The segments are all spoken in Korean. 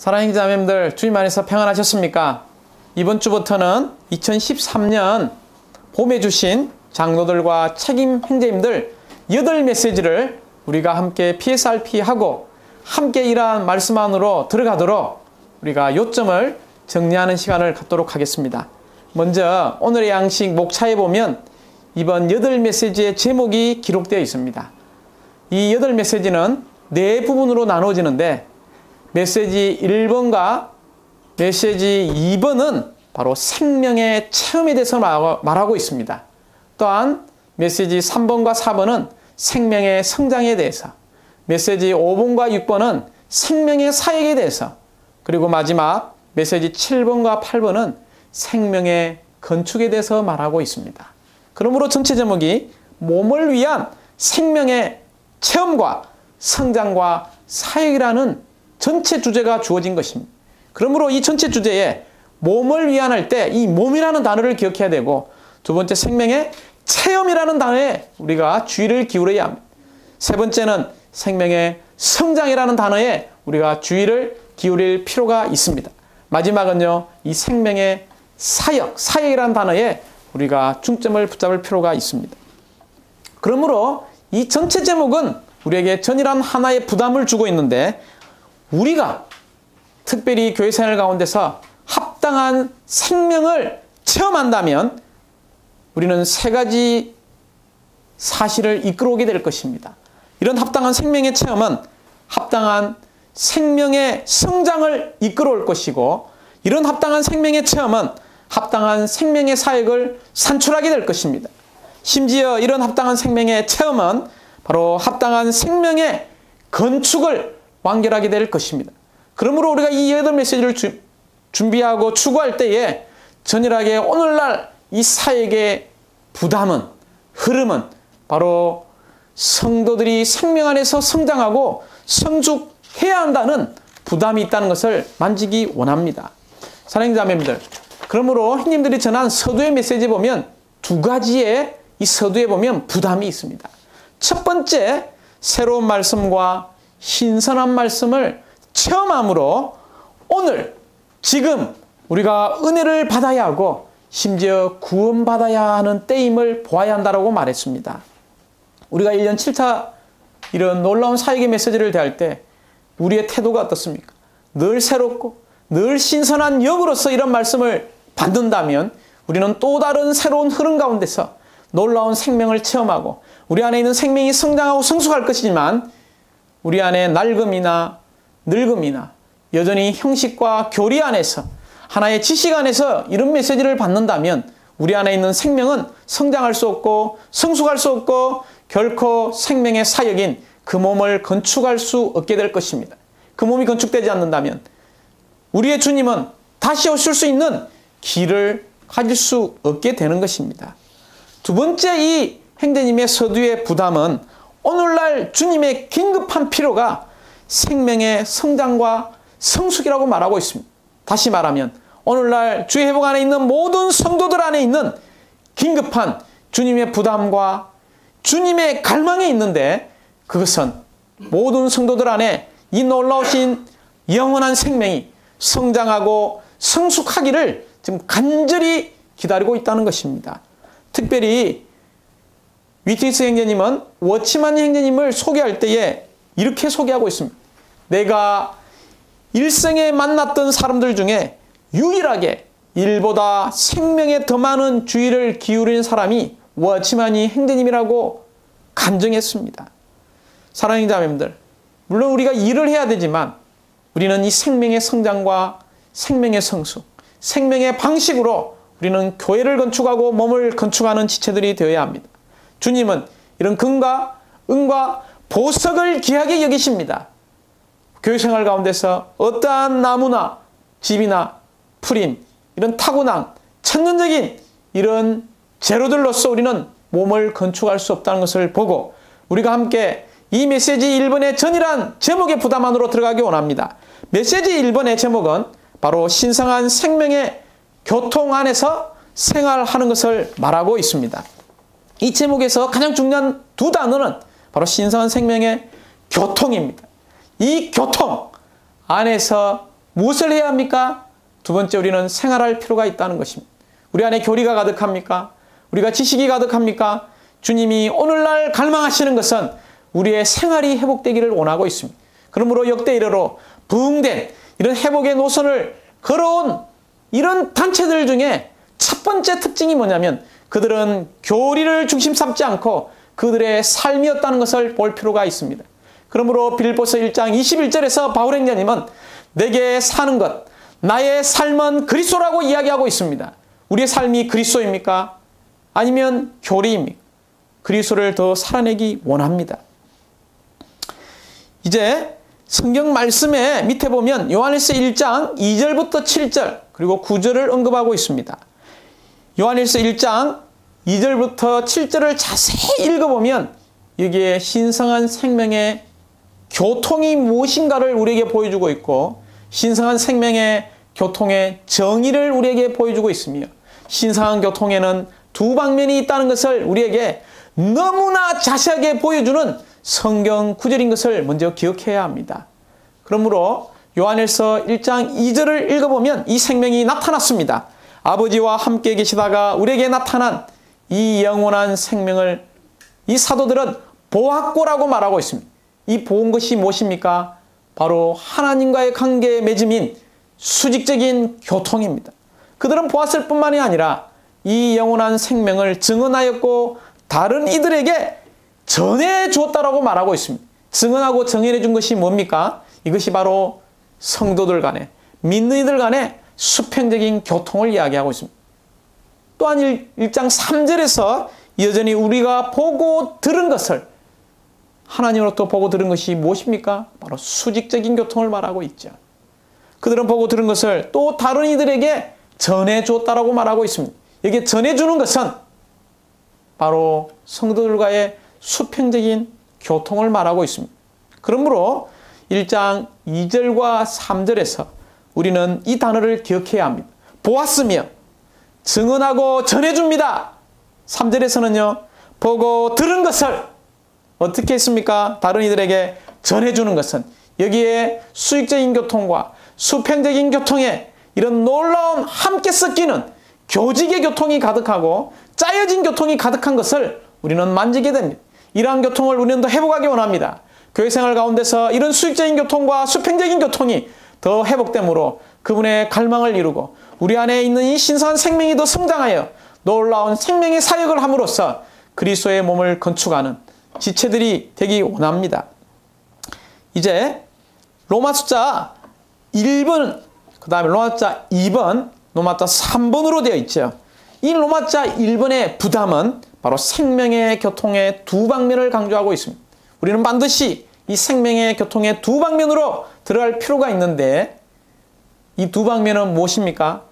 사랑하는 자매님들, 주님 안에서 평안하셨습니까? 이번 주부터는 2013년 봄에 주신 장로들과 책임 형제님들 8메시지를 우리가 함께 PSRP하고 함께 일한 말씀 안으로 들어가도록 우리가 요점을 정리하는 시간을 갖도록 하겠습니다. 먼저 오늘의 양식 목차에 보면 이번 8메시지의 제목이 기록되어 있습니다. 이 8메시지는 4부분으로 나누어지는데 메시지 1번과 메시지 2번은 바로 생명의 체험에 대해서 말하고 있습니다. 또한 메시지 3번과 4번은 생명의 성장에 대해서, 메시지 5번과 6번은 생명의 사역에 대해서, 그리고 마지막 메시지 7번과 8번은 생명의 건축에 대해서 말하고 있습니다. 그러므로 전체 제목이 몸을 위한 생명의 체험과 성장과 사역이라는 전체 주제가 주어진 것입니다. 그러므로 이 전체 주제에 몸을 위한 할 때 이 몸이라는 단어를 기억해야 되고, 두 번째 생명의 체험이라는 단어에 우리가 주의를 기울여야 합니다. 세 번째는 생명의 성장이라는 단어에 우리가 주의를 기울일 필요가 있습니다. 마지막은요, 이 생명의 사역이라는 단어에 우리가 중점을 붙잡을 필요가 있습니다. 그러므로 이 전체 제목은 우리에게 전이란 하나의 부담을 주고 있는데, 우리가 특별히 교회 생활 가운데서 합당한 생명을 체험한다면 우리는 3가지 사실을 이끌어오게 될 것입니다. 이런 합당한 생명의 체험은 합당한 생명의 성장을 이끌어올 것이고, 이런 합당한 생명의 체험은 합당한 생명의 사역을 산출하게 될 것입니다. 심지어 이런 합당한 생명의 체험은 바로 합당한 생명의 건축을 완결하게 될 것입니다. 그러므로 우리가 이 8메시지를 준비하고 추구할 때에 전일하게 오늘날 이 사역의 부담은, 흐름은 바로 성도들이 생명 안에서 성장하고 성숙해야 한다는 부담이 있다는 것을 만지기 원합니다. 사랑하는 자매님들, 그러므로 형님들이 전한 서두의 메시지에 보면 2가지의 이 서두에 보면 부담이 있습니다. 첫 번째, 새로운 말씀과 신선한 말씀을 체험함으로 오늘 지금 우리가 은혜를 받아야 하고 심지어 구원받아야 하는 때임을 보아야 한다고 말했습니다. 우리가 1년 7차 이런 놀라운 사역의 메시지를 대할 때 우리의 태도가 어떻습니까? 늘 새롭고 늘 신선한 역으로서 이런 말씀을 받는다면 우리는 또 다른 새로운 흐름 가운데서 놀라운 생명을 체험하고 우리 안에 있는 생명이 성장하고 성숙할 것이지만, 우리 안에 낡음이나 늙음이나 여전히 형식과 교리 안에서 하나의 지식 안에서 이런 메시지를 받는다면 우리 안에 있는 생명은 성장할 수 없고 성숙할 수 없고 결코 생명의 사역인 그 몸을 건축할 수 없게 될 것입니다. 그 몸이 건축되지 않는다면 우리의 주님은 다시 오실 수 있는 길을 가질 수 없게 되는 것입니다. 두 번째, 이 형제님의 서두의 부담은 오늘날 주님의 긴급한 필요가 생명의 성장과 성숙이라고 말하고 있습니다. 다시 말하면 오늘날 주의 회복 안에 있는 모든 성도들 안에 있는 긴급한 주님의 부담과 주님의 갈망이 있는데, 그것은 모든 성도들 안에 이 놀라우신 영원한 생명이 성장하고 성숙하기를 지금 간절히 기다리고 있다는 것입니다. 특별히 위트니스 형제님은 워치만 형제님을 소개할 때에 이렇게 소개하고 있습니다. 내가 일생에 만났던 사람들 중에 유일하게 일보다 생명에 더 많은 주의를 기울인 사람이 워치만이 형제님이라고 간증했습니다. 사랑하는 자매님들, 물론 우리가 일을 해야 되지만 우리는 이 생명의 성장과 생명의 성숙, 생명의 방식으로 우리는 교회를 건축하고 몸을 건축하는 지체들이 되어야 합니다. 주님은 이런 금과 은과 보석을 귀하게 여기십니다. 교회 생활 가운데서 어떠한 나무나 집이나 풀임, 이런 타고난 천연적인 이런 재료들로서 우리는 몸을 건축할 수 없다는 것을 보고 우리가 함께 이 메시지 1번의 전이란 제목의 부담 안으로 들어가기 원합니다. 메시지 1번의 제목은 바로 신성한 생명의 교통 안에서 생활하는 것을 말하고 있습니다. 이 제목에서 가장 중요한 2 단어는 바로 신성한 생명의 교통입니다. 이 교통 안에서 무엇을 해야 합니까? 두 번째, 우리는 생활할 필요가 있다는 것입니다. 우리 안에 교리가 가득합니까? 우리가 지식이 가득합니까? 주님이 오늘날 갈망하시는 것은 우리의 생활이 회복되기를 원하고 있습니다. 그러므로 역대 이래로 부흥된 이런 회복의 노선을 걸어온 이런 단체들 중에 첫 번째 특징이 뭐냐면 그들은 교리를 중심 삼지 않고 그들의 삶이었다는 것을 볼 필요가 있습니다. 그러므로 빌립보서 1장 21절에서 바울 행자님은 내게 사는 것, 나의 삶은 그리스도라고 이야기하고 있습니다. 우리의 삶이 그리스도입니까? 아니면 교리입니까? 그리스도를 더 살아내기 원합니다. 이제 성경 말씀에 밑에 보면 요한일서 1장 2절부터 7절 그리고 9절을 언급하고 있습니다. 요한일서 1장 2절부터 7절을 자세히 읽어보면 여기에 신성한 생명의 교통이 무엇인가를 우리에게 보여주고 있고 신성한 생명의 교통의 정의를 우리에게 보여주고 있으며 신성한 교통에는 두 방면이 있다는 것을 우리에게 너무나 자세하게 보여주는 성경 구절인 것을 먼저 기억해야 합니다. 그러므로 요한일서 1장 2절을 읽어보면 이 생명이 나타났습니다. 아버지와 함께 계시다가 우리에게 나타난 이 영원한 생명을 이 사도들은 보았고라고 말하고 있습니다. 이 보은 것이 무엇입니까? 바로 하나님과의 관계에 맺음인 수직적인 교통입니다. 그들은 보았을 뿐만이 아니라 이 영원한 생명을 증언하였고 다른 이들에게 전해 주었다라고 말하고 있습니다. 증언하고 정해 준 것이 뭡니까? 이것이 바로 성도들 간에 믿는 이들 간에 수평적인 교통을 이야기하고 있습니다. 또한 1장 3절에서 여전히 우리가 보고 들은 것을 하나님으로부터 보고 들은 것이 무엇입니까? 바로 수직적인 교통을 말하고 있죠. 그들은 보고 들은 것을 또 다른 이들에게 전해 주었다라고 말하고 있습니다. 여기에 전해 주는 것은 바로 성도들과의 수평적인 교통을 말하고 있습니다. 그러므로 1장 2절과 3절에서 우리는 이 단어를 기억해야 합니다. 보았으며 증언하고 전해줍니다. 3절에서는요. 보고 들은 것을 어떻게 했습니까? 다른 이들에게 전해주는 것은 여기에 수직적인 교통과 수평적인 교통에 이런 놀라운 함께 섞이는 교직의 교통이 가득하고 짜여진 교통이 가득한 것을 우리는 만지게 됩니다. 이러한 교통을 우리는 더 회복하기 원합니다. 교회생활 가운데서 이런 수직적인 교통과 수평적인 교통이 더 회복됨으로 그분의 갈망을 이루고 우리 안에 있는 이 신선한 생명이 더 성장하여 놀라운 생명의 사역을 함으로써 그리스도의 몸을 건축하는 지체들이 되기 원합니다. 이제 로마 숫자 1번, 그 다음에 로마 숫자 2번, 로마 숫자 3번으로 되어 있죠. 이 로마 숫자 1번의 부담은 바로 생명의 교통의 두 방면을 강조하고 있습니다. 우리는 반드시 이 생명의 교통의 두 방면으로 들어갈 필요가 있는데 이 두 방면은 무엇입니까?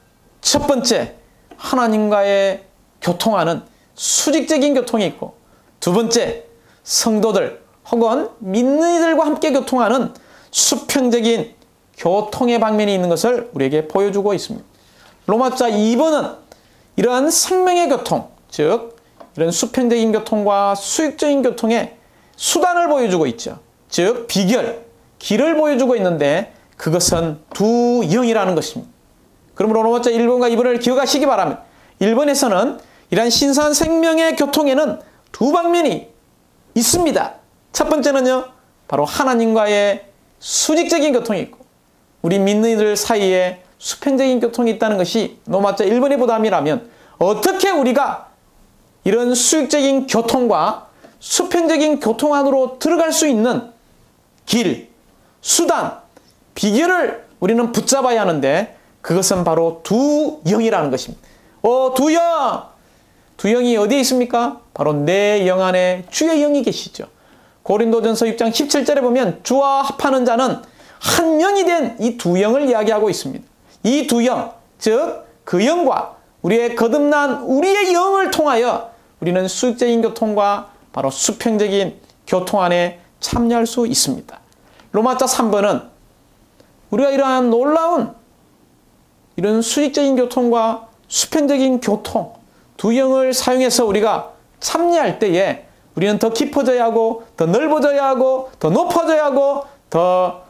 첫 번째, 하나님과의 교통하는 수직적인 교통이 있고 두 번째, 성도들 혹은 믿는 이들과 함께 교통하는 수평적인 교통의 방면이 있는 것을 우리에게 보여주고 있습니다. 로마자 2번은 이러한 생명의 교통, 즉 이런 수평적인 교통과 수직적인 교통의 수단을 보여주고 있죠. 즉 비결, 길을 보여주고 있는데 그것은 두 영이라는 것입니다. 그러므로 로마자 1번과 2번을 기억하시기 바랍니다. 1번에서는 이러한 신선한 생명의 교통에는 두 방면이 있습니다. 첫 번째는요, 바로 하나님과의 수직적인 교통이 있고 우리 믿는 이들 사이에 수평적인 교통이 있다는 것이 로마자 1번의 부담이라면 어떻게 우리가 이런 수직적인 교통과 수평적인 교통 안으로 들어갈 수 있는 길, 수단, 비결을 우리는 붙잡아야 하는데 그것은 바로 두 영이라는 것입니다. 두 영! 두 영이 어디에 있습니까? 바로 내 영 안에 주의 영이 계시죠. 고린도전서 6장 17절에 보면 주와 합하는 자는 한 영이 된 이 두 영을 이야기하고 있습니다. 이 두 영, 즉 그 영과 우리의 거듭난 우리의 영을 통하여 우리는 수직적인 교통과 바로 수평적인 교통 안에 참여할 수 있습니다. 로마자 3번은 우리가 이러한 놀라운 이런 수직적인 교통과 수평적인 교통 두 영을 사용해서 우리가 참여할 때에 우리는 더 깊어져야 하고 더 넓어져야 하고 더 높아져야 하고 더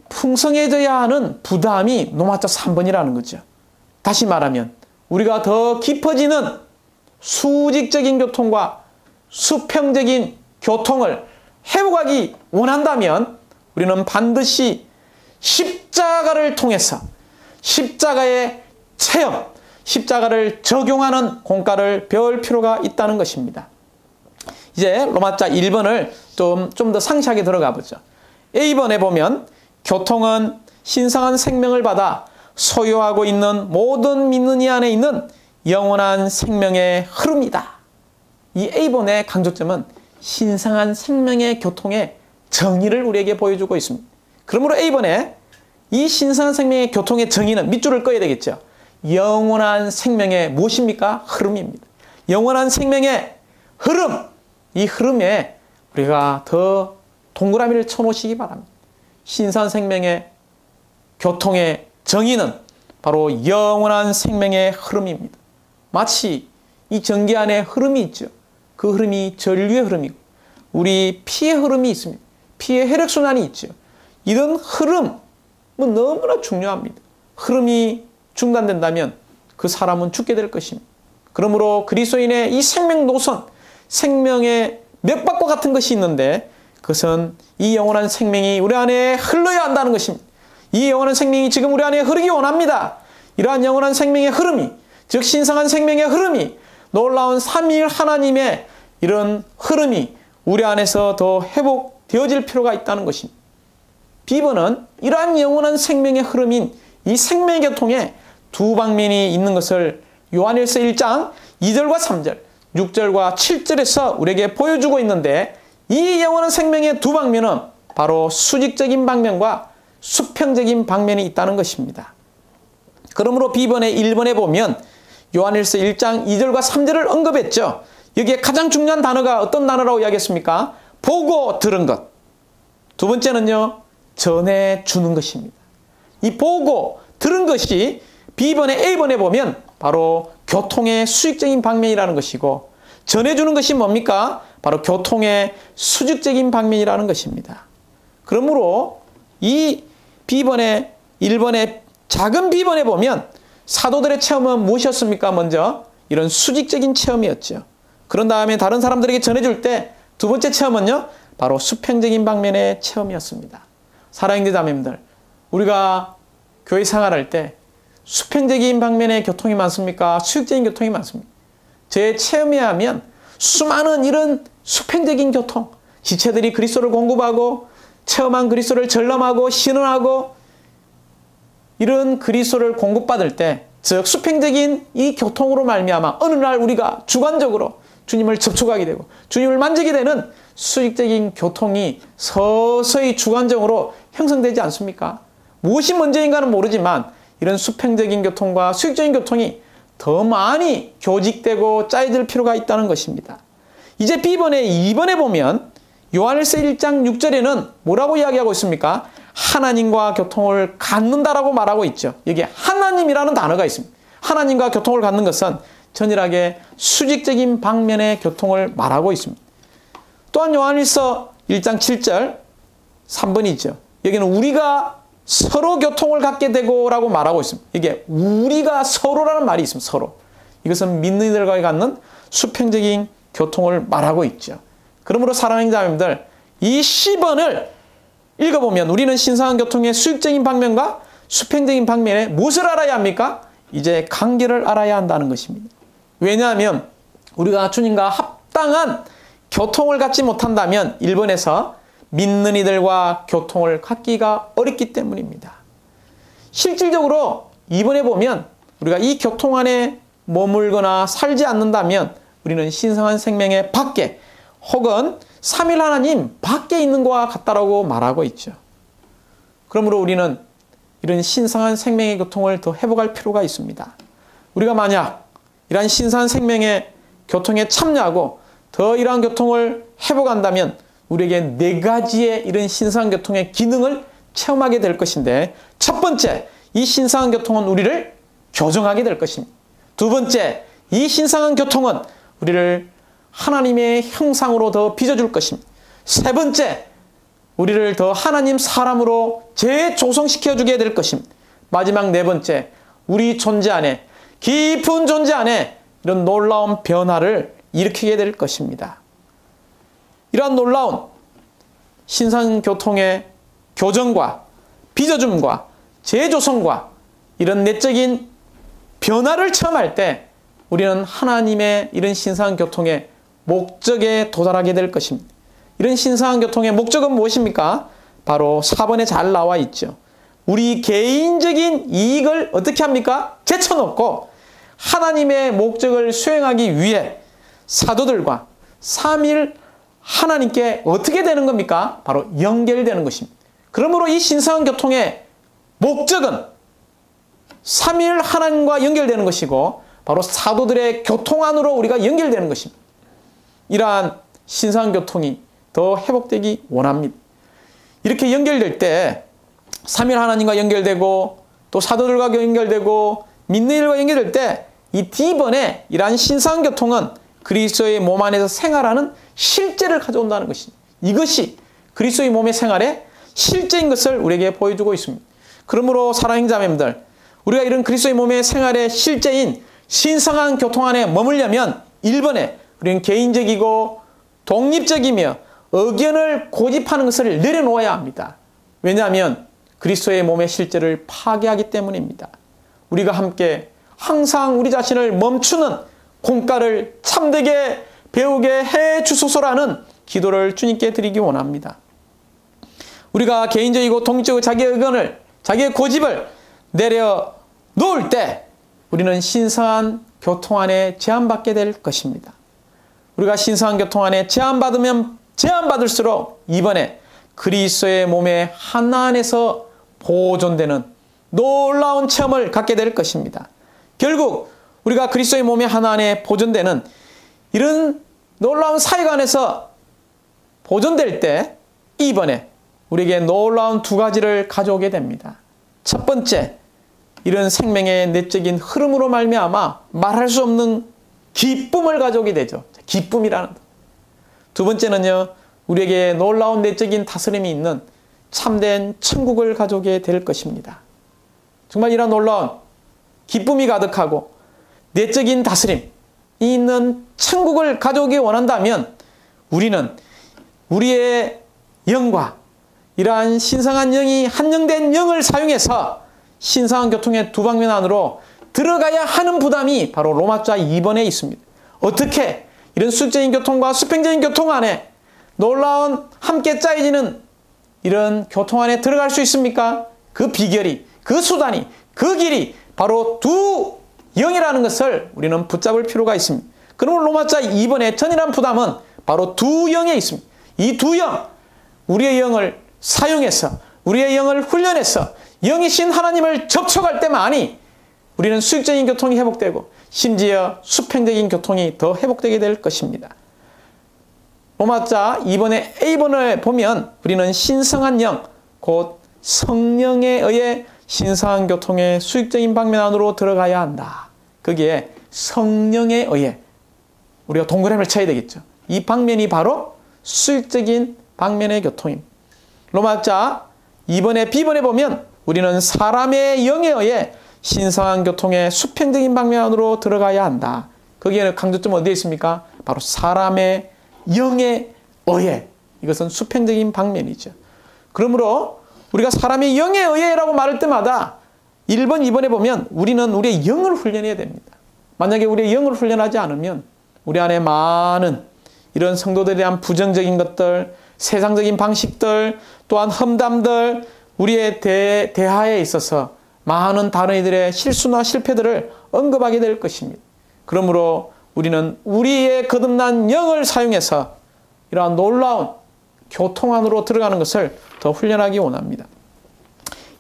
풍성해져야 하는 부담이 노마자 3번이라는 거죠. 다시 말하면 우리가 더 깊어지는 수직적인 교통과 수평적인 교통을 회복하기 원한다면 우리는 반드시 십자가를 통해서 십자가의 체험, 십자가를 적용하는 공과를 배울 필요가 있다는 것입니다. 이제 로마자 1번을 좀 더 상세하게 들어가 보죠. A번에 보면 교통은 신성한 생명을 받아 소유하고 있는 모든 믿는 이 안에 있는 영원한 생명의 흐름이다. 이 A번의 강조점은 신성한 생명의 교통의 정의를 우리에게 보여주고 있습니다. 그러므로 A번에 이 신성한 생명의 교통의 정의는 밑줄을 그어야 되겠죠. 영원한 생명의 무엇입니까? 흐름입니다. 영원한 생명의 흐름, 이 흐름에 우리가 더 동그라미를 쳐놓으시기 바랍니다. 신성한 생명의 교통의 정의는 바로 영원한 생명의 흐름입니다. 마치 이 전기 안에 흐름이 있죠. 그 흐름이 전류의 흐름이고 우리 피의 흐름이 있습니다. 피의 혈액순환이 있죠. 이런 흐름은 너무나 중요합니다. 흐름이 중단된다면 그 사람은 죽게 될 것입니다. 그러므로 그리스도인의 이 생명 노선, 생명의 맥박과 같은 것이 있는데 그것은 이 영원한 생명이 우리 안에 흘러야 한다는 것입니다. 이 영원한 생명이 지금 우리 안에 흐르기 원합니다. 이러한 영원한 생명의 흐름이, 즉 신성한 생명의 흐름이, 놀라운 삼위일 하나님의 이런 흐름이 우리 안에서 더 회복되어질 필요가 있다는 것입니다. B번은 이러한 영원한 생명의 흐름인 이 생명의 교통에 두 방면이 있는 것을 요한일서 1장 2절과 3절, 6절과 7절에서 우리에게 보여주고 있는데 이 영원한 생명의 두 방면은 바로 수직적인 방면과 수평적인 방면이 있다는 것입니다. 그러므로 B번의 1번에 보면 요한일서 1장 2절과 3절을 언급했죠. 여기에 가장 중요한 단어가 어떤 단어라고 이야기했습니까? 보고 들은 것. 두 번째는요, 전해주는 것입니다. 이 보고 들은 것이 B번의 A번에 보면 바로 교통의 수직적인 방면이라는 것이고 전해주는 것이 뭡니까? 바로 교통의 수직적인 방면이라는 것입니다. 그러므로 이 B번의 1번의 작은 B번에 보면 사도들의 체험은 무엇이었습니까? 먼저 이런 수직적인 체험이었죠. 그런 다음에 다른 사람들에게 전해줄 때 두 번째 체험은요, 바로 수평적인 방면의 체험이었습니다. 사랑하는 자매님들, 우리가 교회 생활할 때 수평적인 방면의 교통이 많습니까? 수직적인 교통이 많습니까? 제 체험에 하면 수많은 이런 수평적인 교통, 지체들이 그리스도를 공급하고 체험한 그리스도를 전람하고 신원하고 이런 그리스도를 공급받을 때, 즉 수평적인 이 교통으로 말미암아 어느 날 우리가 주관적으로 주님을 접촉하게 되고 주님을 만지게 되는 수직적인 교통이 서서히 주관적으로 형성되지 않습니까? 무엇이 먼저인가는 모르지만 이런 수평적인 교통과 수직적인 교통이 더 많이 교직되고 짜여질 필요가 있다는 것입니다. 이제 B번의 2번에 보면 요한일서 1장 6절에는 뭐라고 이야기하고 있습니까? 하나님과 교통을 갖는다라고 말하고 있죠. 여기에 하나님이라는 단어가 있습니다. 하나님과 교통을 갖는 것은 전일하게 수직적인 방면의 교통을 말하고 있습니다. 또한 요한일서 1장 7절 3번이죠. 여기는 우리가 서로 교통을 갖게 되고 라고 말하고 있습니다. 이게 우리가 서로라는 말이 있습니다. 서로. 이것은 믿는 이들과 갖는 수평적인 교통을 말하고 있죠. 그러므로 사랑하는 자매님들, 이 C번을 읽어보면 우리는 신성한 교통의 수직적인 방면과 수평적인 방면에 무엇을 알아야 합니까? 이제 관계를 알아야 한다는 것입니다. 왜냐하면 우리가 주님과 합당한 교통을 갖지 못한다면 1번에서 믿는 이들과 교통을 갖기가 어렵기 때문입니다. 실질적으로 2번에 보면 우리가 이 교통 안에 머물거나 살지 않는다면 우리는 신성한 생명의 밖에 혹은 삼일 하나님 밖에 있는 것과 같다라고 말하고 있죠. 그러므로 우리는 이런 신성한 생명의 교통을 더 회복할 필요가 있습니다. 우리가 만약 이러한 신성한 생명의 교통에 참여하고 더 이러한 교통을 회복한다면 우리에게 4가지의 이런 신성한 교통의 기능을 체험하게 될 것인데, 첫 번째, 이 신성한 교통은 우리를 교정하게 될 것입니다. 두 번째, 이 신성한 교통은 우리를 하나님의 형상으로 더 빚어줄 것입니다. 세 번째, 우리를 더 하나님 사람으로 재조성시켜주게 될 것입니다. 마지막 네 번째, 우리 존재 안에, 깊은 존재 안에 이런 놀라운 변화를 일으키게 될 것입니다. 이러한 놀라운 신상교통의 교정과 빚어줌과 재조성과 이런 내적인 변화를 체험할 때 우리는 하나님의 이런 신상교통의 목적에 도달하게 될 것입니다. 이런 신상교통의 목적은 무엇입니까? 바로 4번에 잘 나와 있죠. 우리 개인적인 이익을 어떻게 합니까? 제쳐놓고 하나님의 목적을 수행하기 위해 사도들과 삼일 하나님께 어떻게 되는 겁니까? 바로 연결되는 것입니다. 그러므로 이 신상교통의 목적은 삼일 하나님과 연결되는 것이고 바로 사도들의 교통 안으로 우리가 연결되는 것입니다. 이러한 신상교통이 더 회복되기 원합니다. 이렇게 연결될 때 삼일 하나님과 연결되고 또 사도들과 연결되고 믿는 일과 연결될 때 이 D번에 이러한 신상교통은 그리스도의 몸 안에서 생활하는 실제를 가져온다는 것입니다. 이것이 그리스도의 몸의 생활의 실제인 것을 우리에게 보여주고 있습니다. 그러므로 사랑하는 자매님들, 우리가 이런 그리스도의 몸의 생활의 실제인 신성한 교통 안에 머물려면 1번에 우리는 개인적이고 독립적이며 의견을 고집하는 것을 내려놓아야 합니다. 왜냐하면 그리스도의 몸의 실제를 파괴하기 때문입니다. 우리가 함께 항상 우리 자신을 멈추는 공과를 참되게 배우게 해 주소서라는 기도를 주님께 드리기 원합니다. 우리가 개인적이고 독립적이고 자기의 의견을, 자기의 고집을 내려놓을 때 우리는 신성한 교통 안에 제한받게 될 것입니다. 우리가 신성한 교통 안에 제한받으면 제한받을수록 이번에 그리스도의 몸의 하나 안에서 보존되는 놀라운 체험을 갖게 될 것입니다. 결국 우리가 그리스도의 몸의 하나 안에 보존되는 이런 놀라운 사역 안에서 보존될 때 이번에 우리에게 놀라운 두 가지를 가져오게 됩니다. 첫 번째, 이런 생명의 내적인 흐름으로 말미암아 말할 수 없는 기쁨을 가져오게 되죠. 기쁨이라는 것. 두 번째는요, 우리에게 놀라운 내적인 다스림이 있는 참된 천국을 가져오게 될 것입니다. 정말 이런 놀라운 기쁨이 가득하고 내적인 다스림이 있는 천국을 가져오기 원한다면 우리는 우리의 영과 이러한 신성한 영이 한영된 영을 사용해서 신성한 교통의 두 방면 안으로 들어가야 하는 부담이 바로 로마자 2번에 있습니다. 어떻게 이런 수적인 교통과 수평적인 교통 안에 놀라운 함께 짜여지는 이런 교통 안에 들어갈 수 있습니까? 그 비결이, 그 수단이, 그 길이 바로 두 영이라는 것을 우리는 붙잡을 필요가 있습니다. 그러면 로마자 2번의 전이라는 부담은 바로 두 영에 있습니다. 이 두 영, 우리의 영을 사용해서 우리의 영을 훈련해서 영이신 하나님을 접촉할 때만이 우리는 수직적인 교통이 회복되고 심지어 수평적인 교통이 더 회복되게 될 것입니다. 로마자 2번의 A번을 보면 우리는 신성한 영, 곧 성령에 의해 신성한 교통의 수직적인 방면 안으로 들어가야 한다. 거기에 성령에 의해 우리가 동그라미를 쳐야 되겠죠. 이 방면이 바로 수직적인 방면의 교통입니다. 로마자 2번의 B번에 보면 우리는 사람의 영에 의해 신성한 교통의 수평적인 방면 안으로 들어가야 한다. 거기에는 강조점은 어디에 있습니까? 바로 사람의 영에 의해. 이것은 수평적인 방면이죠. 그러므로 우리가 사람의 영에 의해라고 말할 때마다 1번, 2번에 보면 우리는 우리의 영을 훈련해야 됩니다. 만약에 우리의 영을 훈련하지 않으면 우리 안에 많은 이런 성도들에 대한 부정적인 것들, 세상적인 방식들, 또한 험담들, 우리의 대하에 있어서 많은 다른 이들의 실수나 실패들을 언급하게 될 것입니다. 그러므로 우리는 우리의 거듭난 영을 사용해서 이러한 놀라운 교통 안으로 들어가는 것을 더 훈련하기 원합니다.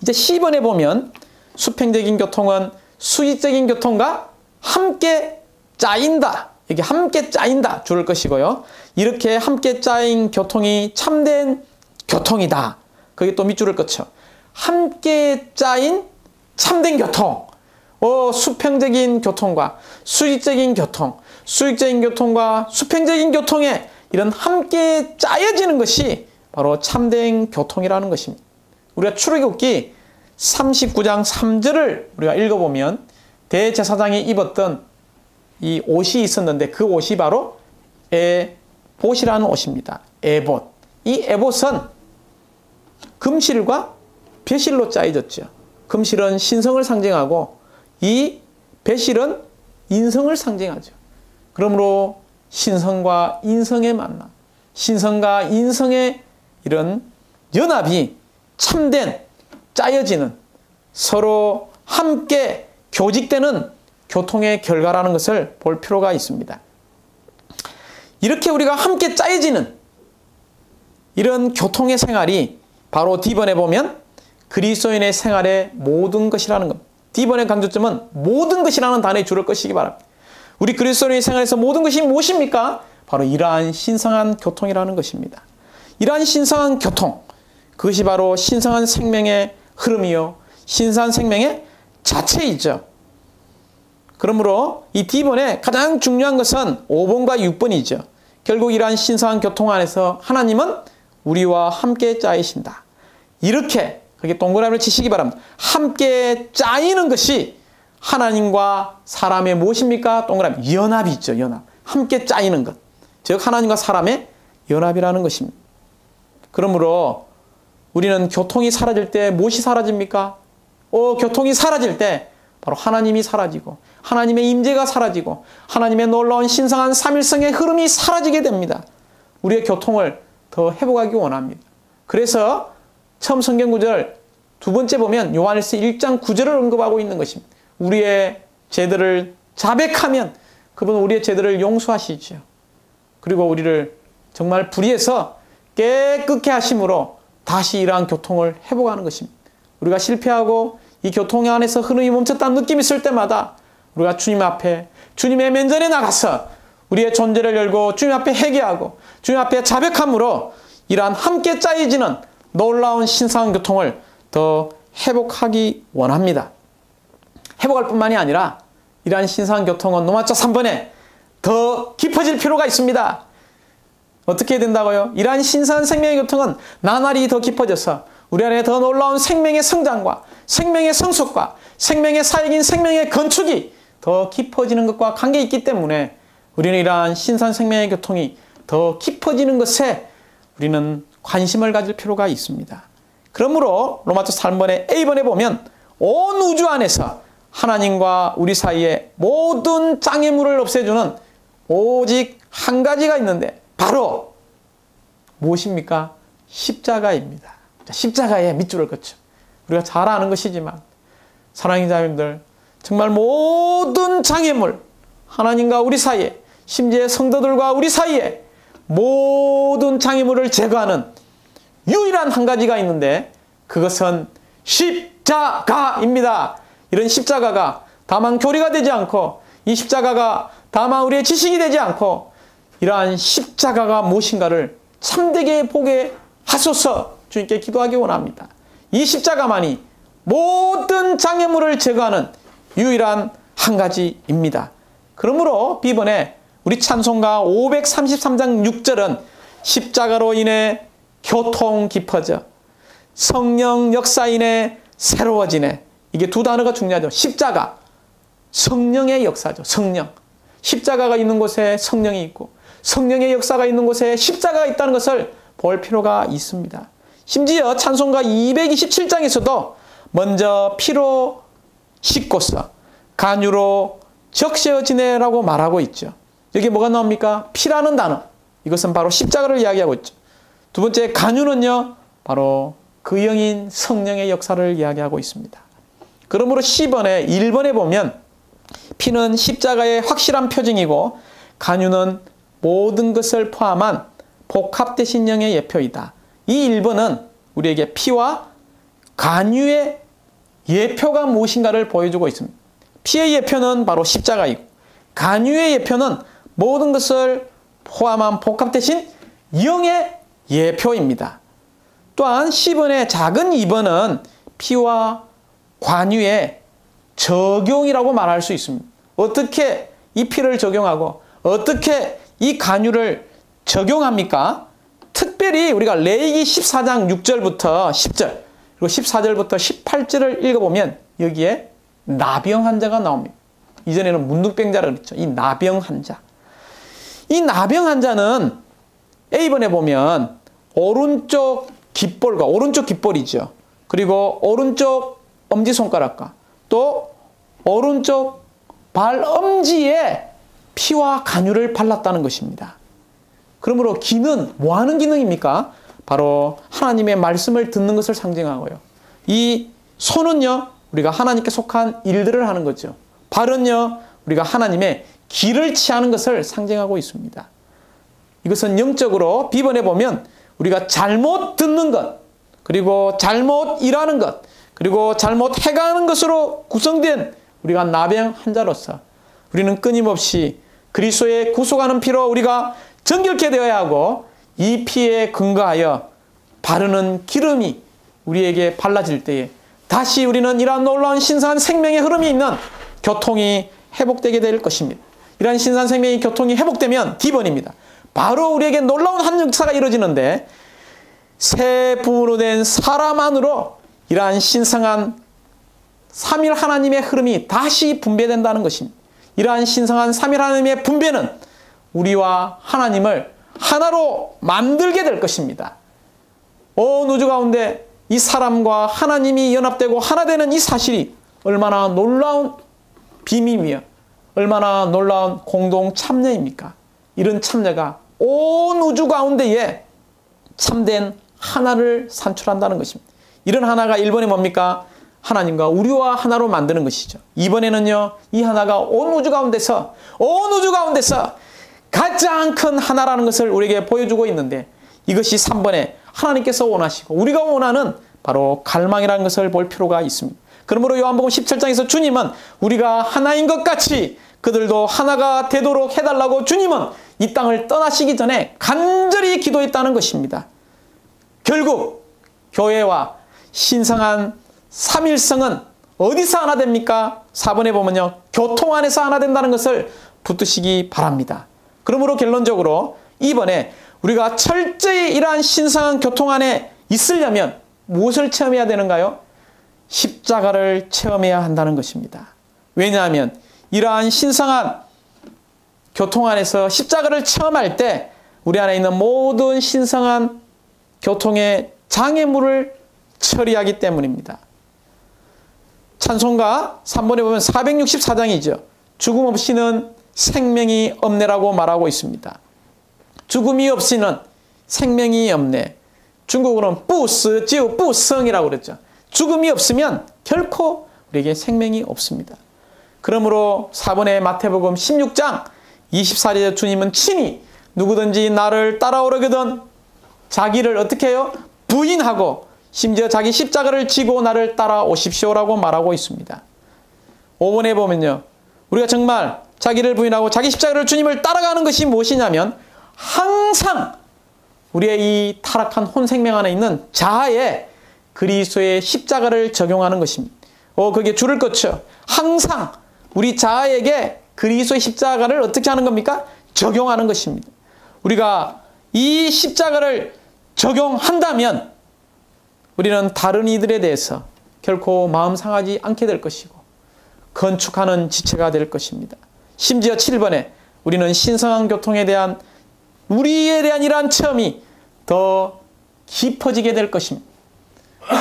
이제 C번에 보면 수평적인 교통은 수직적인 교통과 함께 짜인다. 이게 함께 짜인다 줄을 것이고요. 이렇게 함께 짜인 교통이 참된 교통이다. 거기 또 밑줄을 그쳐. 함께 짜인 참된 교통. 수평적인 교통과 수직적인 교통, 수직적인 교통과 수평적인 교통에 이런 함께 짜여지는 것이 바로 참된 교통이라는 것입니다. 우리가 출애굽기 39장 3절을 우리가 읽어보면 대제사장이 입었던 이 옷이 있었는데 그 옷이 바로 에봇이라는 옷입니다. 에봇. 이 에봇은 금실과 배실로 짜여졌죠. 금실은 신성을 상징하고 이 배실은 인성을 상징하죠. 그러므로 신성과 인성의 만남, 신성과 인성의 이런 연합이 참된 짜여지는 서로 함께 교직되는 교통의 결과라는 것을 볼 필요가 있습니다. 이렇게 우리가 함께 짜여지는 이런 교통의 생활이 바로 D번에 보면 그리스도인의 생활의 모든 것이라는 것. D번의 강조점은 모든 것이라는 단어에 줄을 것이기 바랍니다. 우리 그리스도인의 생활에서 모든 것이 무엇입니까? 바로 이러한 신성한 교통이라는 것입니다. 이러한 신성한 교통, 그것이 바로 신성한 생명의 흐름이요, 신성한 생명의 자체이죠. 그러므로 이 D번에 가장 중요한 것은 5번과 6번이죠. 결국 이러한 신성한 교통 안에서 하나님은 우리와 함께 짜이신다. 이렇게 그게 동그라미를 치시기 바랍니다. 함께 짜이는 것이 하나님과 사람의 무엇입니까? 동그라미. 연합이 있죠. 연합. 함께 짜이는 것. 즉 하나님과 사람의 연합이라는 것입니다. 그러므로 우리는 교통이 사라질 때 무엇이 사라집니까? 교통이 사라질 때 바로 하나님이 사라지고 하나님의 임재가 사라지고 하나님의 놀라운 신성한 삼일성의 흐름이 사라지게 됩니다. 우리의 교통을 더 회복하기 원합니다. 그래서 처음 성경 구절 두 번째 보면 요한일서 1장 9절을 언급하고 있는 것입니다. 우리의 죄들을 자백하면 그분은 우리의 죄들을 용서하시죠. 그리고 우리를 정말 불의해서 깨끗게 하심으로 다시 이러한 교통을 회복하는 것입니다. 우리가 실패하고 이 교통 안에서 흐름이 멈췄다는 느낌이 있을 때마다 우리가 주님 앞에 주님의 면전에 나가서 우리의 존재를 열고 주님 앞에 회개하고 주님 앞에 자백함으로 이러한 함께 짜여지는 놀라운 신성한 교통을 더 회복하기 원합니다. 회복할 뿐만이 아니라 이러한 신성한 교통은 로마서 3번에 더 깊어질 필요가 있습니다. 어떻게 해야 된다고요? 이러한 신성한 생명의 교통은 나날이 더 깊어져서 우리 안에 더 놀라운 생명의 성장과 생명의 성숙과 생명의 사역인 생명의 건축이 더 깊어지는 것과 관계 있기 때문에 우리는 이러한 신성한 생명의 교통이 더 깊어지는 것에 우리는 관심을 가질 필요가 있습니다. 그러므로 로마서 3번의 A번에 보면 온 우주 안에서 하나님과 우리 사이에 모든 장애물을 없애주는 오직 한 가지가 있는데 바로 무엇입니까? 십자가입니다. 십자가에 밑줄을 긋죠. 우리가 잘 아는 것이지만 사랑하는 자님들 정말 모든 장애물 하나님과 우리 사이에 심지어 성도들과 우리 사이에 모든 장애물을 제거하는 유일한 한 가지가 있는데 그것은 십자가입니다. 이런 십자가가 다만 교리가 되지 않고 이 십자가가 다만 우리의 지식이 되지 않고 이러한 십자가가 무엇인가를 참되게 보게 하소서 주님께 기도하기 원합니다. 이 십자가만이 모든 장애물을 제거하는 유일한 한 가지입니다. 그러므로 B번에 우리 찬송가 533장 6절은 십자가로 인해 교통 깊어져 성령 역사 인해 새로워지네. 이게 두 단어가 중요하죠. 십자가, 성령의 역사죠. 성령. 십자가가 있는 곳에 성령이 있고 성령의 역사가 있는 곳에 십자가가 있다는 것을 볼 필요가 있습니다. 심지어 찬송가 227장에서도 먼저 피로 씻고서 간유로 적셔지네라고 말하고 있죠. 여기 뭐가 나옵니까? 피라는 단어. 이것은 바로 십자가를 이야기하고 있죠. 두 번째 간유는요. 바로 그 영인 성령의 역사를 이야기하고 있습니다. 그러므로 C번에 1번에 보면 피는 십자가의 확실한 표징이고 간유는 모든 것을 포함한 복합되신 영의 예표이다. 이 1번은 우리에게 피와 간유의 예표가 무엇인가를 보여주고 있습니다. 피의 예표는 바로 십자가이고 간유의 예표는 모든 것을 포함한 복합되신 영의 예표입니다. 또한 C번의 작은 2번은 피와 관유의 적용이라고 말할 수 있습니다. 어떻게 이 피를 적용하고 어떻게 이 간유를 적용합니까? 특별히 특별히 우리가 레위기 14장 6절부터 10절 그리고 14절부터 18절을 읽어보면 여기에 나병 환자가 나옵니다. 이전에는 문둥병자라고 그랬죠. 이 나병 환자. 이 나병 환자는 A번에 보면 오른쪽 귓볼과 오른쪽 귓볼이죠. 그리고 오른쪽 엄지손가락과 또 오른쪽 발엄지에 피와 간유를 발랐다는 것입니다. 그러므로 귀는 뭐 하는 기능입니까? 바로 하나님의 말씀을 듣는 것을 상징하고요. 이 손은요, 우리가 하나님께 속한 일들을 하는 거죠. 발은요, 우리가 하나님의 기를 취하는 것을 상징하고 있습니다. 이것은 영적으로 B번에 보면 우리가 잘못 듣는 것, 그리고 잘못 일하는 것, 그리고 잘못 해가는 것으로 구성된 우리가 나병 환자로서 우리는 끊임없이 그리스도의 구속하는 피로 우리가 정결케 되어야 하고 이 피에 근거하여 바르는 기름이 우리에게 발라질 때에 다시 우리는 이러한 놀라운 신성한 생명의 흐름이 있는 교통이 회복되게 될 것입니다. 이러한 신성한 생명의 교통이 회복되면 D번입니다. 바로 우리에게 놀라운 한 역사가 이루어지는데 새 부으로 된 사람 안으로 이러한 신성한 삼일 하나님의 흐름이 다시 분배된다는 것입니다. 이러한 신성한 삼일 하나님의 분배는 우리와 하나님을 하나로 만들게 될 것입니다. 온 우주 가운데 이 사람과 하나님이 연합되고 하나 되는 이 사실이 얼마나 놀라운 비밀이며 얼마나 놀라운 공동 참여입니까? 이런 참여가 온 우주 가운데에 참된 하나를 산출한다는 것입니다. 이런 하나가 1번에 뭡니까? 하나님과 우리와 하나로 만드는 것이죠. 2번에는요, 이 하나가 온 우주 가운데서 가장 큰 하나라는 것을 우리에게 보여주고 있는데 이것이 3번에 하나님께서 원하시고 우리가 원하는 바로 갈망이라는 것을 볼 필요가 있습니다. 그러므로 요한복음 17장에서 주님은 우리가 하나인 것 같이 그들도 하나가 되도록 해달라고 주님은 이 땅을 떠나시기 전에 간절히 기도했다는 것입니다. 결국 교회와 신성한 삼일성은 어디서 하나 됩니까? 4번에 보면요, 교통 안에서 하나 된다는 것을 붙드시기 바랍니다. 그러므로 결론적으로 2번에 우리가 철저히 이러한 신성한 교통 안에 있으려면 무엇을 체험해야 되는가요? 십자가를 체험해야 한다는 것입니다. 왜냐하면 이러한 신성한 교통 안에서 십자가를 체험할 때 우리 안에 있는 모든 신성한 교통의 장애물을 처리하기 때문입니다. 찬송가 3번에 보면 464장이죠. 죽음 없이는 생명이 없네라고 말하고 있습니다. 죽음이 없이는 생명이 없네. 중국어로는 뿌스지우 뿌성이라고 그랬죠. 죽음이 없으면 결코 우리에게 생명이 없습니다. 그러므로 4번의 마태복음 16장 24절에 주님은 친히 누구든지 나를 따라오려거든 자기를 어떻게 해요? 부인하고 심지어 자기 십자가를 지고 나를 따라오십시오라고 말하고 있습니다. 5번에 보면요, 우리가 정말 자기를 부인하고 자기 십자가를 주님을 따라가는 것이 무엇이냐면 항상 우리의 이 타락한 혼생명 안에 있는 자아에 그리스도의 십자가를 적용하는 것입니다. 그게 줄을 긋죠. 항상 우리 자아에게 그리스도의 십자가를 어떻게 하는 겁니까? 적용하는 것입니다. 우리가 이 십자가를 적용한다면 우리는 다른 이들에 대해서 결코 마음 상하지 않게 될 것이고 건축하는 지체가 될 것입니다. 심지어 7번에 우리는 신성한 교통에 대한 우리에 대한 이러한 체험이 더 깊어지게 될 것입니다.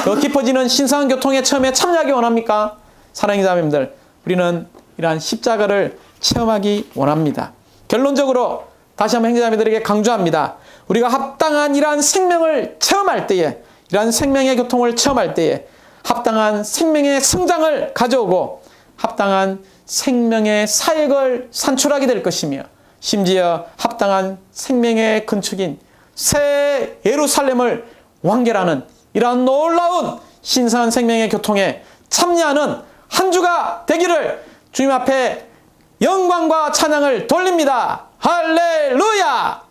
더 깊어지는 신성한 교통의 체험에 참여하기 원합니까? 사랑하는 자매님들, 우리는 이러한 십자가를 체험하기 원합니다. 결론적으로 다시 한번 형제자매들에게 강조합니다. 우리가 합당한 이러한 생명을 체험할 때에, 이러한 생명의 교통을 체험할 때에 합당한 생명의 성장을 가져오고 합당한 생명의 사역을 산출하게 될 것이며 심지어 합당한 생명의 건축인 새 예루살렘을 완결하는 이러한 놀라운 신성한 생명의 교통에 참여하는 한 주가 되기를 주님 앞에 영광과 찬양을 돌립니다. 할렐루야!